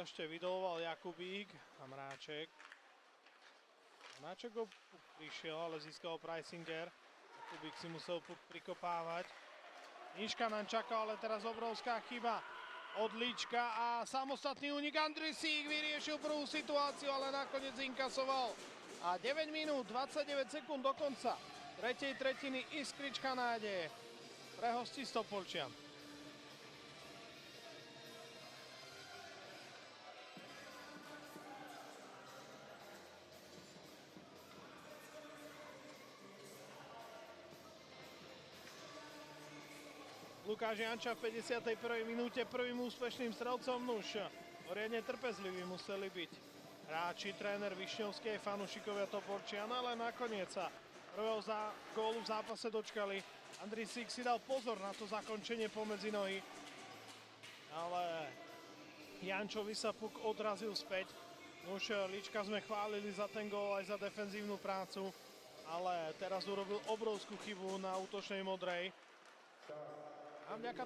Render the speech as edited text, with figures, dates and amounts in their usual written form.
ešte vydoloval Jakubík a Mráček. Mráček ho prišiel, ale získal Preisinger. Jakubík si musel prikopávať. Niškanen čakal, ale teraz obrovská chyba od Líčka a samostatný únik. Andrisík vyriešil prvú situáciu, ale nakoniec inkasoval. A 9 minút 29 sekúnd do konca tretej tretiny, iskrička nádeje pre hostí Stopolčian. Lukáš Janča v 51. minúte prvým úspešným strelcom. Nuž, poriadne trpezliví museli byť hráči, tréner Višňovský, fanúšikovia Topolčian, ale nakoniec sa prvého gólu v zápase dočkali. Andrisík si dal pozor na to zakončenie pomedzi nohy, ale Jančovi sa puk odrazil späť. Nuž, Líčka sme chválili za ten gól aj za defenzívnu prácu, ale teraz urobil obrovskú chybu na útočnej modrej. A vďaka